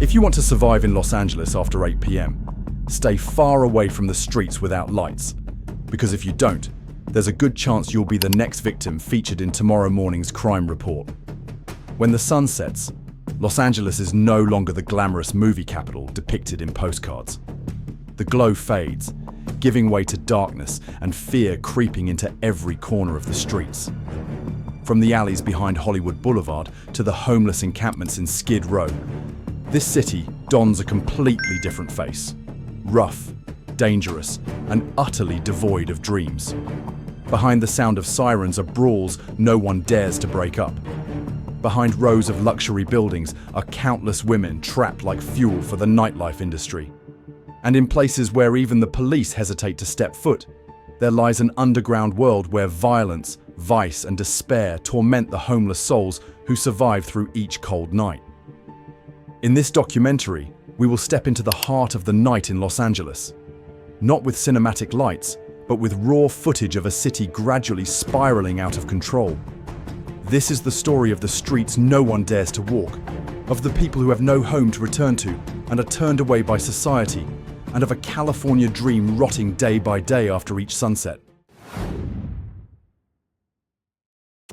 If you want to survive in Los Angeles after 8 p.m., stay far away from the streets without lights. Because if you don't, there's a good chance you'll be the next victim featured in tomorrow morning's crime report. When the sun sets, Los Angeles is no longer the glamorous movie capital depicted in postcards. The glow fades, giving way to darkness and fear creeping into every corner of the streets. From the alleys behind Hollywood Boulevard to the homeless encampments in Skid Row, this city dons a completely different face. Rough, dangerous, and utterly devoid of dreams. Behind the sound of sirens are brawls no one dares to break up. Behind rows of luxury buildings are countless women trapped like fuel for the nightlife industry. And in places where even the police hesitate to step foot, there lies an underground world where violence, vice, and despair torment the homeless souls who survive through each cold night. In this documentary, we will step into the heart of the night in Los Angeles. Not with cinematic lights, but with raw footage of a city gradually spiraling out of control. This is the story of the streets no one dares to walk, of the people who have no home to return to and are turned away by society, and of a California dream rotting day by day after each sunset.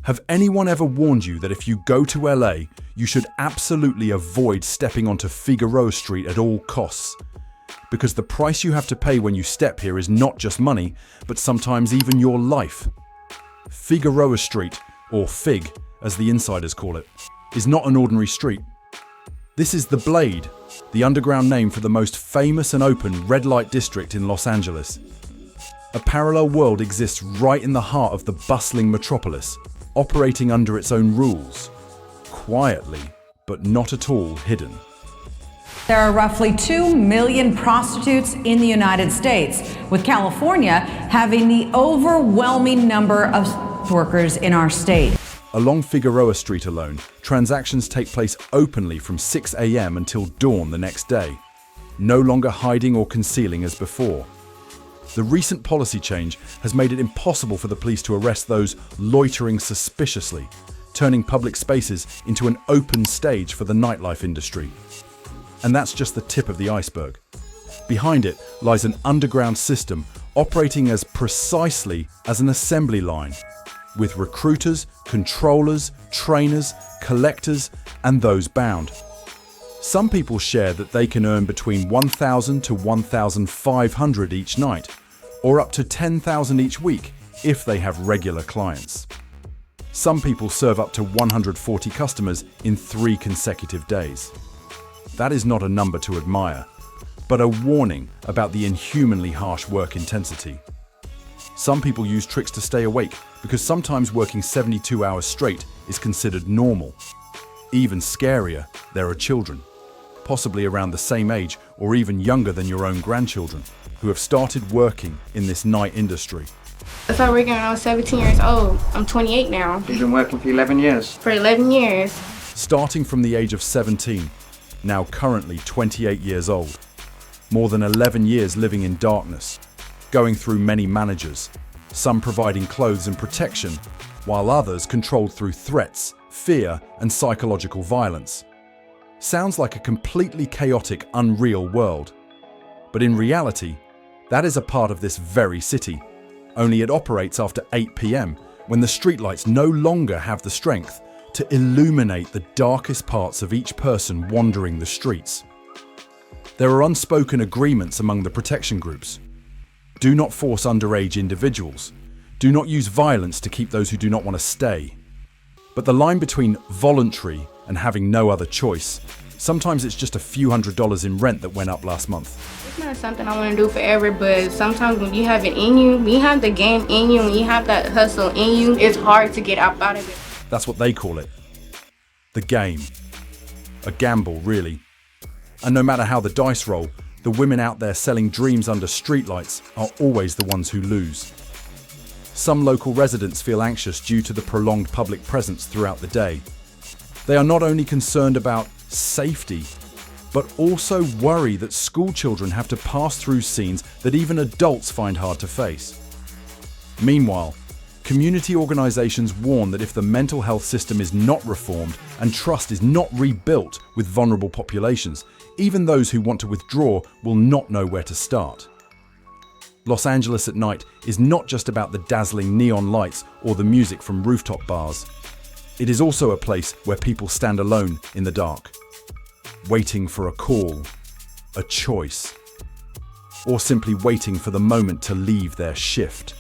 Have anyone ever warned you that if you go to LA, you should absolutely avoid stepping onto Figueroa Street at all costs? Because the price you have to pay when you step here is not just money, but sometimes even your life. Figueroa Street, or Fig, as the insiders call it, is not an ordinary street. This is the Blade, the underground name for the most famous and open red light district in Los Angeles. A parallel world exists right in the heart of the bustling metropolis, operating under its own rules, quietly, but not at all hidden. There are roughly 2 million prostitutes in the United States, with California having the overwhelming number of workers in our state. Along Figueroa Street alone, transactions take place openly from 6 a.m. until dawn the next day, no longer hiding or concealing as before. The recent policy change has made it impossible for the police to arrest those loitering suspiciously, turning public spaces into an open stage for the nightlife industry. And that's just the tip of the iceberg. Behind it lies an underground system operating as precisely as an assembly line, with recruiters, controllers, trainers, collectors, and those bound. Some people share that they can earn between $1,000 to $1,500 each night, or up to $10,000 each week if they have regular clients. Some people serve up to 140 customers in 3 consecutive days. That is not a number to admire, but a warning about the inhumanly harsh work intensity. Some people use tricks to stay awake because sometimes working 72 hours straight is considered normal. Even scarier, there are children, possibly around the same age or even younger than your own grandchildren, who have started working in this night industry. I started working when I was 17 years old. I'm 28 now. You've been working for 11 years? For 11 years. Starting from the age of 17, now currently 28 years old. More than 11 years living in darkness, going through many managers, some providing clothes and protection, while others controlled through threats, fear, and psychological violence. Sounds like a completely chaotic, unreal world. But in reality, that is a part of this very city, only it operates after 8 p.m. when the streetlights no longer have the strength to illuminate the darkest parts of each person wandering the streets. There are unspoken agreements among the protection groups. Do not force underage individuals. Do not use violence to keep those who do not want to stay. But the line between voluntary and having no other choice, sometimes it's just a few $100s in rent that went up last month. It's not something I want to do forever, but sometimes when you have it in you, when you have the game in you, when you have that hustle in you, it's hard to get out of it. That's what they call it. The game. A gamble, really. And no matter how the dice roll, the women out there selling dreams under streetlights are always the ones who lose. Some local residents feel anxious due to the prolonged public presence throughout the day. They are not only concerned about safety, but also worry that school children have to pass through scenes that even adults find hard to face. Meanwhile, community organizations warn that if the mental health system is not reformed and trust is not rebuilt with vulnerable populations, even those who want to withdraw will not know where to start. Los Angeles at night is not just about the dazzling neon lights or the music from rooftop bars. It is also a place where people stand alone in the dark, waiting for a call, a choice, or simply waiting for the moment to leave their shift.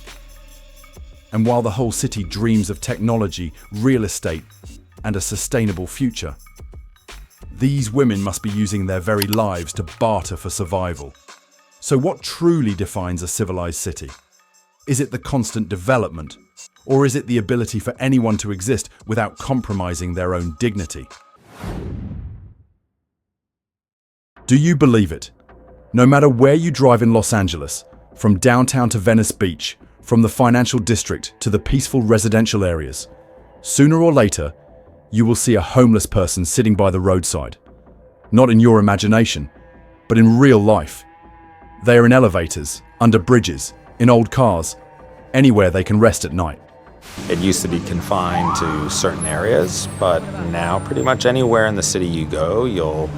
And while the whole city dreams of technology, real estate, and a sustainable future, these women must be using their very lives to barter for survival. So what truly defines a civilized city? Is it the constant development, or is it the ability for anyone to exist without compromising their own dignity? Do you believe it? No matter where you drive in Los Angeles, from downtown to Venice Beach, from the financial district to the peaceful residential areas, sooner or later, you will see a homeless person sitting by the roadside. Not in your imagination, but in real life. They are in elevators, under bridges, in old cars, anywhere they can rest at night. It used to be confined to certain areas, but now pretty much anywhere in the city you go, you'll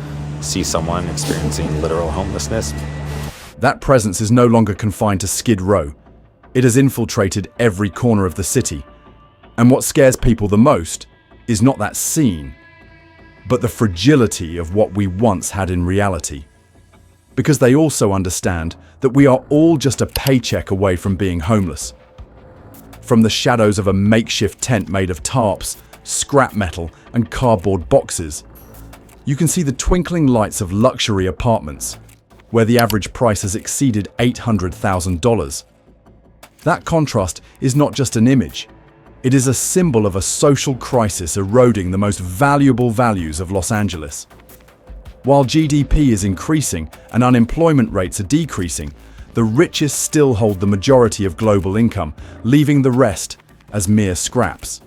see someone experiencing literal homelessness. That presence is no longer confined to Skid Row. It has infiltrated every corner of the city. And what scares people the most is not that scene, but the fragility of what we once had in reality. Because they also understand that we are all just a paycheck away from being homeless. From the shadows of a makeshift tent made of tarps, scrap metal, and cardboard boxes, you can see the twinkling lights of luxury apartments, where the average price has exceeded $800,000. That contrast is not just an image. It is a symbol of a social crisis eroding the most valuable values of Los Angeles. While GDP is increasing and unemployment rates are decreasing, the richest still hold the majority of global income, leaving the rest as mere scraps.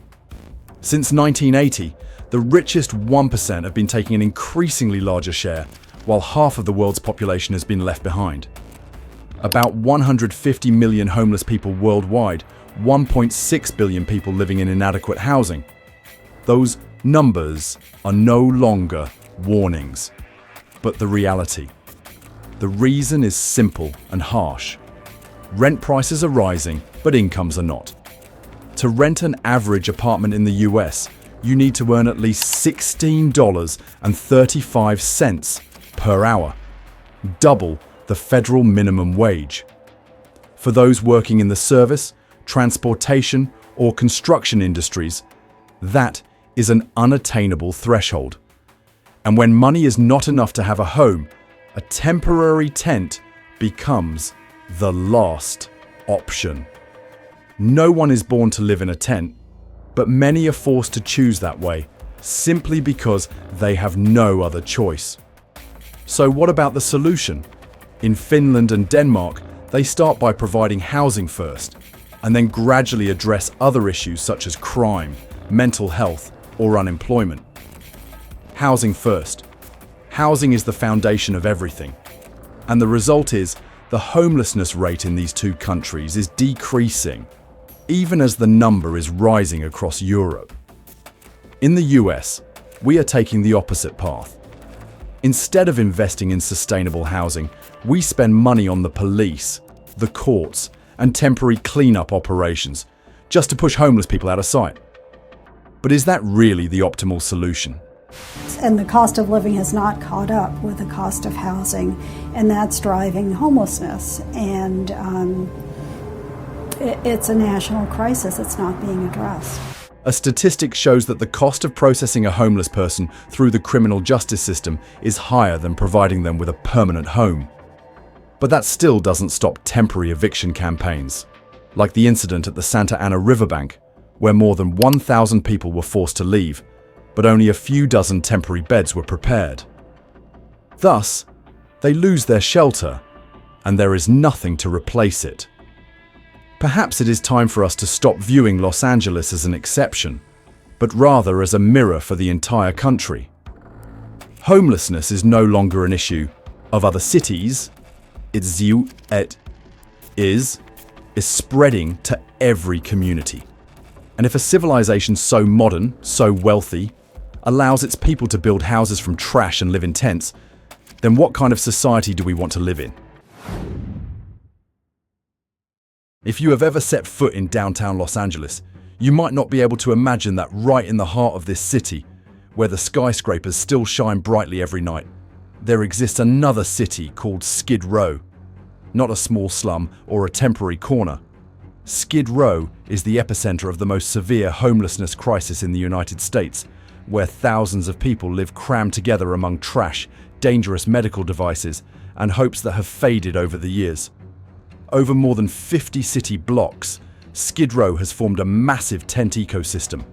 Since 1980, the richest 1% have been taking an increasingly larger share, while half of the world's population has been left behind. About 150 million homeless people worldwide, 1.6 billion people living in inadequate housing. Those numbers are no longer warnings, but the reality. The reason is simple and harsh. Rent prices are rising, but incomes are not. To rent an average apartment in the US, you need to earn at least $16.35 per hour, double the federal minimum wage. For those working in the service, transportation, or construction industries, that is an unattainable threshold. And when money is not enough to have a home, a temporary tent becomes the last option. No one is born to live in a tent, but many are forced to choose that way, simply because they have no other choice. So what about the solution? In Finland and Denmark, they start by providing housing first, and then gradually address other issues such as crime, mental health, or unemployment. Housing first. Housing is the foundation of everything. And the result is, the homelessness rate in these two countries is decreasing, even as the number is rising across Europe. In the US, we are taking the opposite path. Instead of investing in sustainable housing, we spend money on the police, the courts, and temporary cleanup operations, just to push homeless people out of sight. But is that really the optimal solution? And the cost of living has not caught up with the cost of housing, and that's driving homelessness. And it's a national crisis. It's not being addressed. A statistic shows that the cost of processing a homeless person through the criminal justice system is higher than providing them with a permanent home. But that still doesn't stop temporary eviction campaigns, like the incident at the Santa Ana riverbank, where more than 1,000 people were forced to leave, but only a few dozen temporary beds were prepared. Thus, they lose their shelter, and there is nothing to replace it. Perhaps it is time for us to stop viewing Los Angeles as an exception, but rather as a mirror for the entire country. Homelessness is no longer an issue of other cities. It is spreading to every community. And if a civilization so modern, so wealthy, allows its people to build houses from trash and live in tents, then what kind of society do we want to live in? If you have ever set foot in downtown Los Angeles, you might not be able to imagine that right in the heart of this city, where the skyscrapers still shine brightly every night, there exists another city called Skid Row. Not a small slum or a temporary corner. Skid Row is the epicenter of the most severe homelessness crisis in the United States, where thousands of people live crammed together among trash, dangerous medical devices, and hopes that have faded over the years. Over more than 50 city blocks, Skid Row has formed a massive tent ecosystem,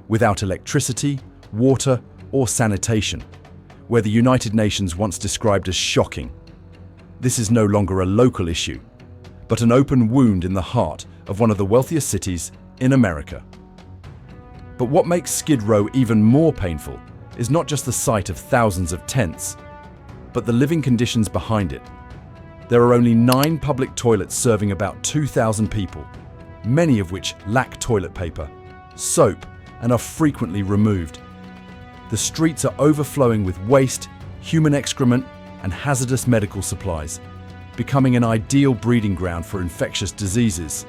without electricity, water, or sanitation, where the United Nations once described as shocking. This is no longer a local issue, but an open wound in the heart of one of the wealthiest cities in America. But what makes Skid Row even more painful is not just the sight of thousands of tents, but the living conditions behind it. There are only 9 public toilets serving about 2,000 people, many of which lack toilet paper, soap, and are frequently removed. The streets are overflowing with waste, human excrement, and hazardous medical supplies, becoming an ideal breeding ground for infectious diseases.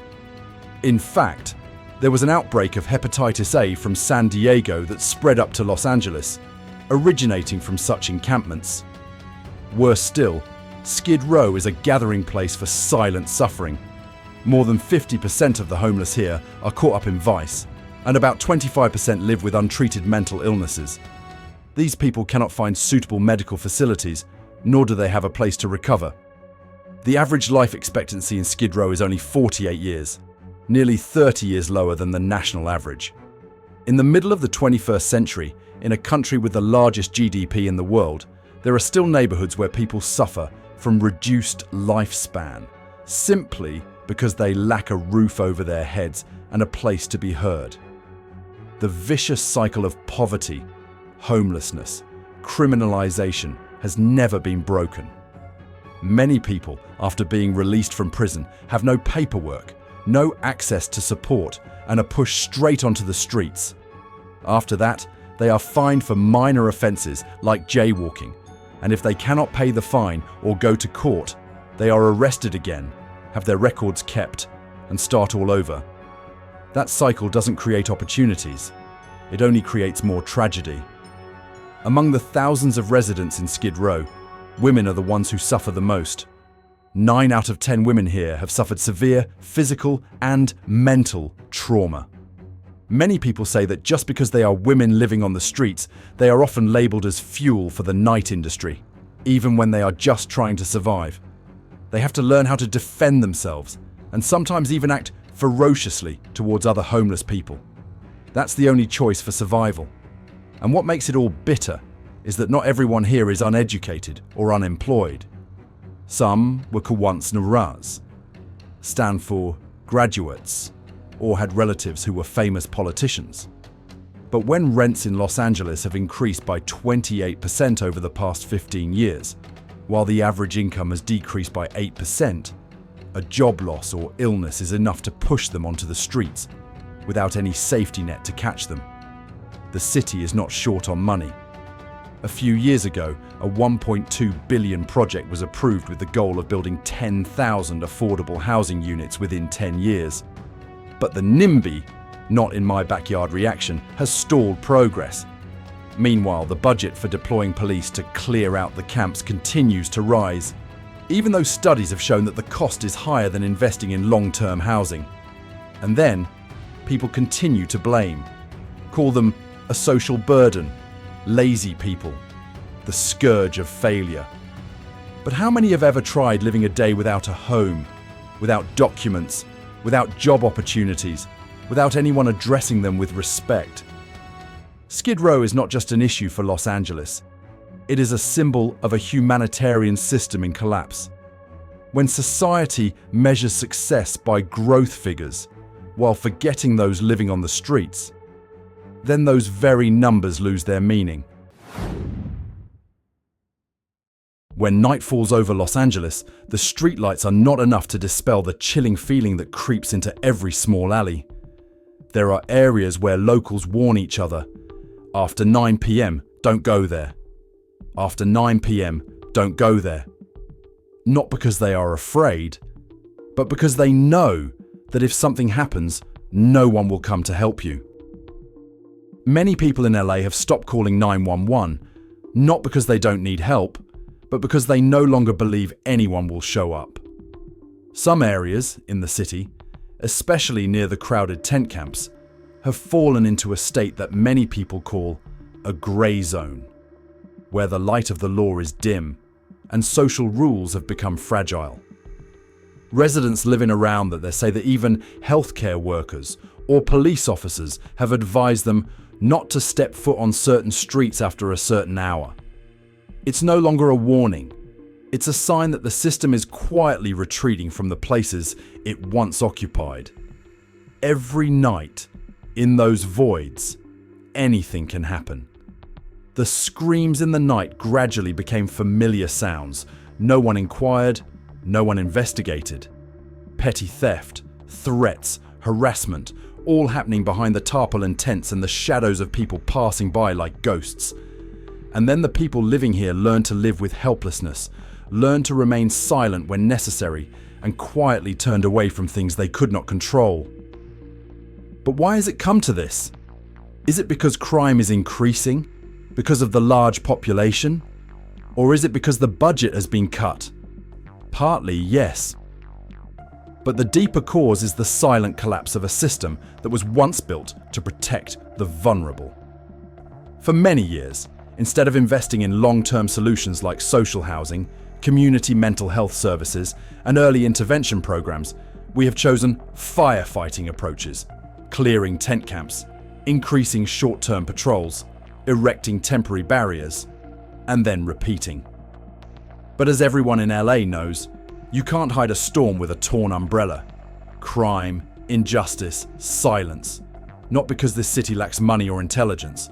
In fact, there was an outbreak of hepatitis A from San Diego that spread up to Los Angeles, originating from such encampments. Worse still, Skid Row is a gathering place for silent suffering. More than 50% of the homeless here are caught up in vice, and about 25% live with untreated mental illnesses. These people cannot find suitable medical facilities, nor do they have a place to recover. The average life expectancy in Skid Row is only 48 years, nearly 30 years lower than the national average. In the middle of the 21st century, in a country with the largest GDP in the world, there are still neighborhoods where people suffer from reduced lifespan, simply because they lack a roof over their heads and a place to be heard. The vicious cycle of poverty, homelessness, criminalization has never been broken. Many people, after being released from prison, have no paperwork, no access to support, and are pushed straight onto the streets. After that, they are fined for minor offenses like jaywalking, and if they cannot pay the fine or go to court, they are arrested again, have their records kept, and start all over. That cycle doesn't create opportunities, it only creates more tragedy. Among the thousands of residents in Skid Row, women are the ones who suffer the most. 9 out of 10 women here have suffered severe physical and mental trauma. Many people say that just because they are women living on the streets, they are often labeled as fuel for the night industry, even when they are just trying to survive. They have to learn how to defend themselves, and sometimes even act ferociously towards other homeless people. That's the only choice for survival. And what makes it all bitter is that not everyone here is uneducated or unemployed. Some were Kawans Naraz, stand for graduates, or had relatives who were famous politicians. But when rents in Los Angeles have increased by 28% over the past 15 years, while the average income has decreased by 8%, a job loss or illness is enough to push them onto the streets, without any safety net to catch them. The city is not short on money. A few years ago, a $1.2 billion project was approved with the goal of building 10,000 affordable housing units within 10 years. But the NIMBY, not in my backyard reaction, has stalled progress. Meanwhile, the budget for deploying police to clear out the camps continues to rise, even though studies have shown that the cost is higher than investing in long-term housing. And then, people continue to blame, call them a social burden, lazy people, the scourge of failure. But how many have ever tried living a day without a home, without documents, without job opportunities, without anyone addressing them with respect? Skid Row is not just an issue for Los Angeles. It is a symbol of a humanitarian system in collapse. When society measures success by growth figures, while forgetting those living on the streets, then those very numbers lose their meaning. When night falls over Los Angeles, the streetlights are not enough to dispel the chilling feeling that creeps into every small alley. There are areas where locals warn each other. After 9 p.m., don't go there. After 9 p.m., don't go there. Not because they are afraid, but because they know that if something happens, no one will come to help you. Many people in LA have stopped calling 911, not because they don't need help, but because they no longer believe anyone will show up. Some areas in the city, especially near the crowded tent camps, have fallen into a state that many people call a grey zone, where the light of the law is dim and social rules have become fragile. Residents living around that say that even healthcare workers or police officers have advised them not to step foot on certain streets after a certain hour. It's no longer a warning. It's a sign that the system is quietly retreating from the places it once occupied. Every night, in those voids, anything can happen. The screams in the night gradually became familiar sounds. No one inquired, no one investigated. Petty theft, threats, harassment, all happening behind the tarpaulin tents and the shadows of people passing by like ghosts. And then the people living here learned to live with helplessness, learned to remain silent when necessary, and quietly turned away from things they could not control. But why has it come to this? Is it because crime is increasing? Because of the large population? Or is it because the budget has been cut? Partly, yes. But the deeper cause is the silent collapse of a system that was once built to protect the vulnerable. For many years, instead of investing in long-term solutions like social housing, community mental health services, and early intervention programs, we have chosen firefighting approaches, clearing tent camps, increasing short-term patrols, erecting temporary barriers, and then repeating. But as everyone in LA knows, you can't hide a storm with a torn umbrella. Crime, injustice, silence. Not because this city lacks money or intelligence,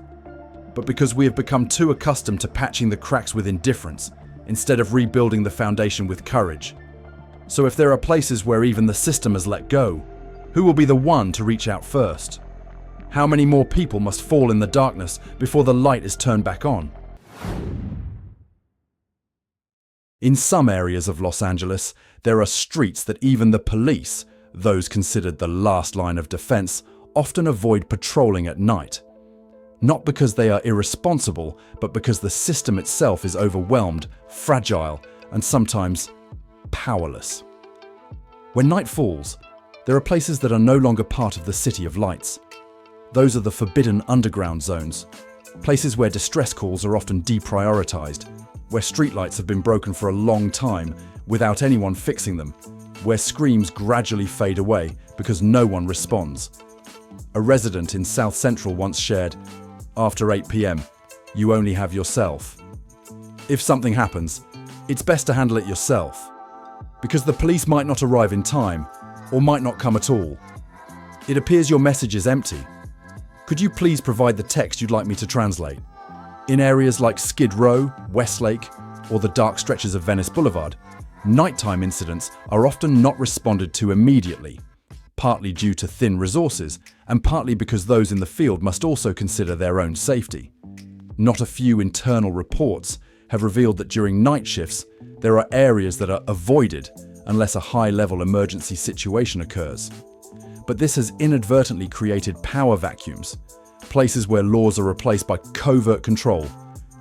but because we have become too accustomed to patching the cracks with indifference instead of rebuilding the foundation with courage. So if there are places where even the system has let go, who will be the one to reach out first? How many more people must fall in the darkness before the light is turned back on? In some areas of Los Angeles, there are streets that even the police, those considered the last line of defense, often avoid patrolling at night. Not because they are irresponsible, but because the system itself is overwhelmed, fragile, and sometimes powerless. When night falls, there are places that are no longer part of the City of Lights. Those are the forbidden underground zones, places where distress calls are often deprioritized, where streetlights have been broken for a long time without anyone fixing them, where screams gradually fade away because no one responds. A resident in South Central once shared, "After 8 p.m., you only have yourself. If something happens, it's best to handle it yourself, because the police might not arrive in time or might not come at all. It appears your message is empty. Could you please provide the text you'd like me to translate?" In areas like Skid Row, Westlake, or the dark stretches of Venice Boulevard, nighttime incidents are often not responded to immediately, partly due to thin resources and partly because those in the field must also consider their own safety. Not a few internal reports have revealed that during night shifts, there are areas that are avoided unless a high-level emergency situation occurs. But this has inadvertently created power vacuums, places where laws are replaced by covert control,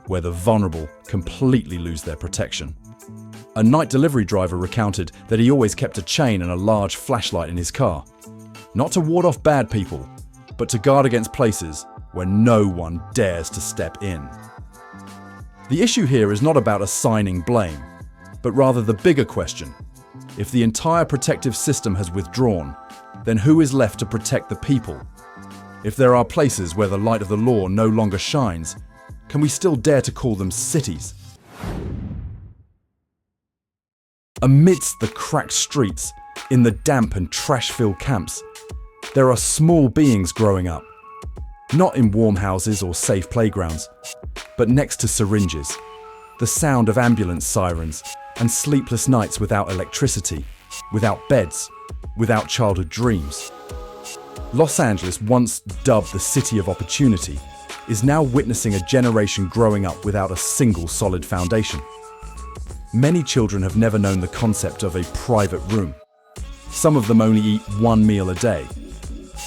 where the vulnerable completely lose their protection. A night delivery driver recounted that he always kept a chain and a large flashlight in his car, not to ward off bad people, but to guard against places where no one dares to step in. The issue here is not about assigning blame, but rather the bigger question. If the entire protective system has withdrawn, then who is left to protect the people? If there are places where the light of the law no longer shines, can we still dare to call them cities? Amidst the cracked streets, in the damp and trash-filled camps, there are small beings growing up. Not in warm houses or safe playgrounds, but next to syringes, the sound of ambulance sirens, and sleepless nights without electricity, without beds, without childhood dreams. Los Angeles, once dubbed the city of opportunity, is now witnessing a generation growing up without a single solid foundation. Many children have never known the concept of a private room. Some of them only eat one meal a day.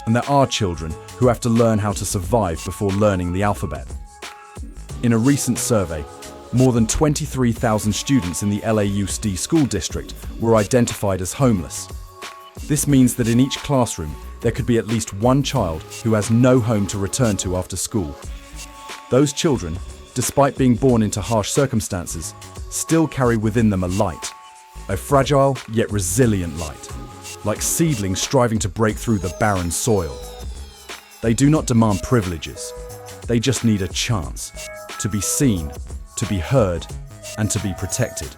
And there are children who have to learn how to survive before learning the alphabet. In a recent survey, more than 23,000 students in the LAUSD school district were identified as homeless. This means that in each classroom, there could be at least one child who has no home to return to after school. Those children, despite being born into harsh circumstances, still carry within them a light, a fragile yet resilient light, like seedlings striving to break through the barren soil. They do not demand privileges. They just need a chance to be seen, to be heard, and to be protected.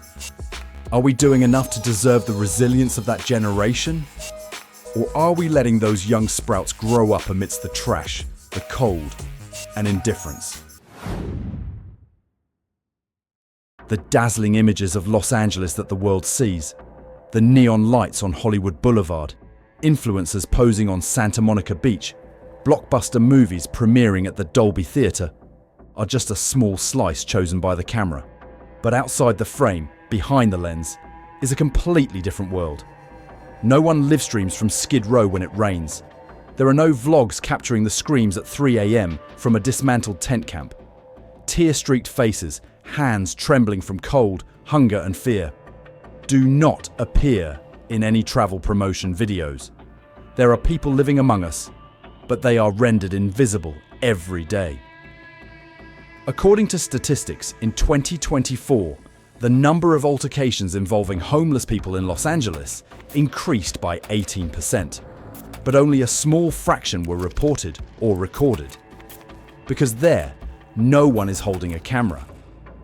Are we doing enough to deserve the resilience of that generation? Or are we letting those young sprouts grow up amidst the trash, the cold, and indifference? The dazzling images of Los Angeles that the world sees, the neon lights on Hollywood Boulevard, influencers posing on Santa Monica Beach, blockbuster movies premiering at the Dolby Theatre, are just a small slice chosen by the camera. But outside the frame, behind the lens, is a completely different world. No one live streams from Skid Row when it rains. There are no vlogs capturing the screams at 3 a.m. from a dismantled tent camp. Tear-streaked faces, hands trembling from cold, hunger and fear, do not appear in any travel promotion videos. There are people living among us, but they are rendered invisible every day. According to statistics, in 2024, the number of altercations involving homeless people in Los Angeles increased by 18%, but only a small fraction were reported or recorded. Because there, no one is holding a camera.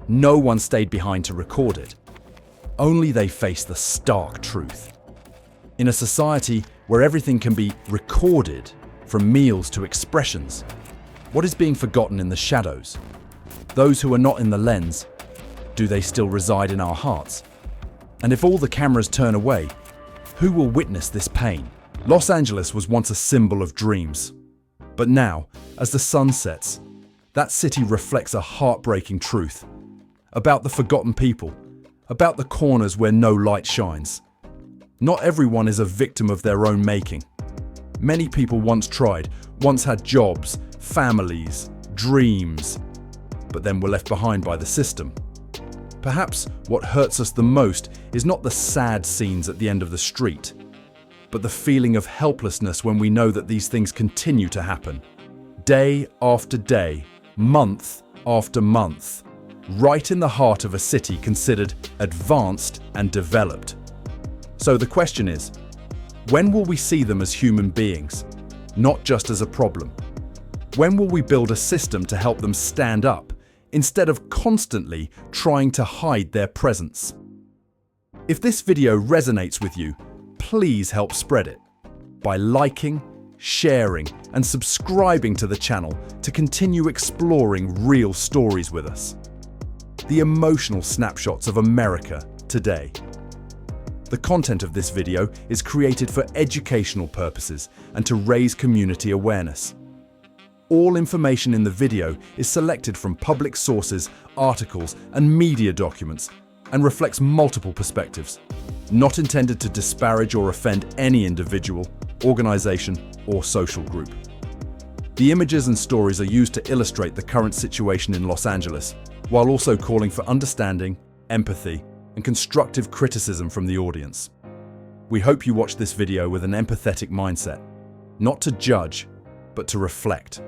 No one stayed behind to record it. Only they face the stark truth. In a society where everything can be recorded, from meals to expressions, what is being forgotten in the shadows? Those who are not in the lens, do they still reside in our hearts? And if all the cameras turn away, who will witness this pain? Los Angeles was once a symbol of dreams. But now, as the sun sets, that city reflects a heartbreaking truth about the forgotten people, about the corners where no light shines. Not everyone is a victim of their own making. Many people once tried, once had jobs, families, dreams, but then were left behind by the system. Perhaps what hurts us the most is not the sad scenes at the end of the street, but the feeling of helplessness when we know that these things continue to happen. Day after day, month after month, right in the heart of a city considered advanced and developed. So the question is, when will we see them as human beings, not just as a problem? When will we build a system to help them stand up, instead of constantly trying to hide their presence? If this video resonates with you, please help spread it by liking, sharing, and subscribing to the channel to continue exploring real stories with us. The emotional snapshots of America today. The content of this video is created for educational purposes and to raise community awareness. All information in the video is selected from public sources, articles, and media documents, and reflects multiple perspectives, not intended to disparage or offend any individual, organization, or social group. The images and stories are used to illustrate the current situation in Los Angeles, while also calling for understanding, empathy, and constructive criticism from the audience. We hope you watch this video with an empathetic mindset, not to judge, but to reflect.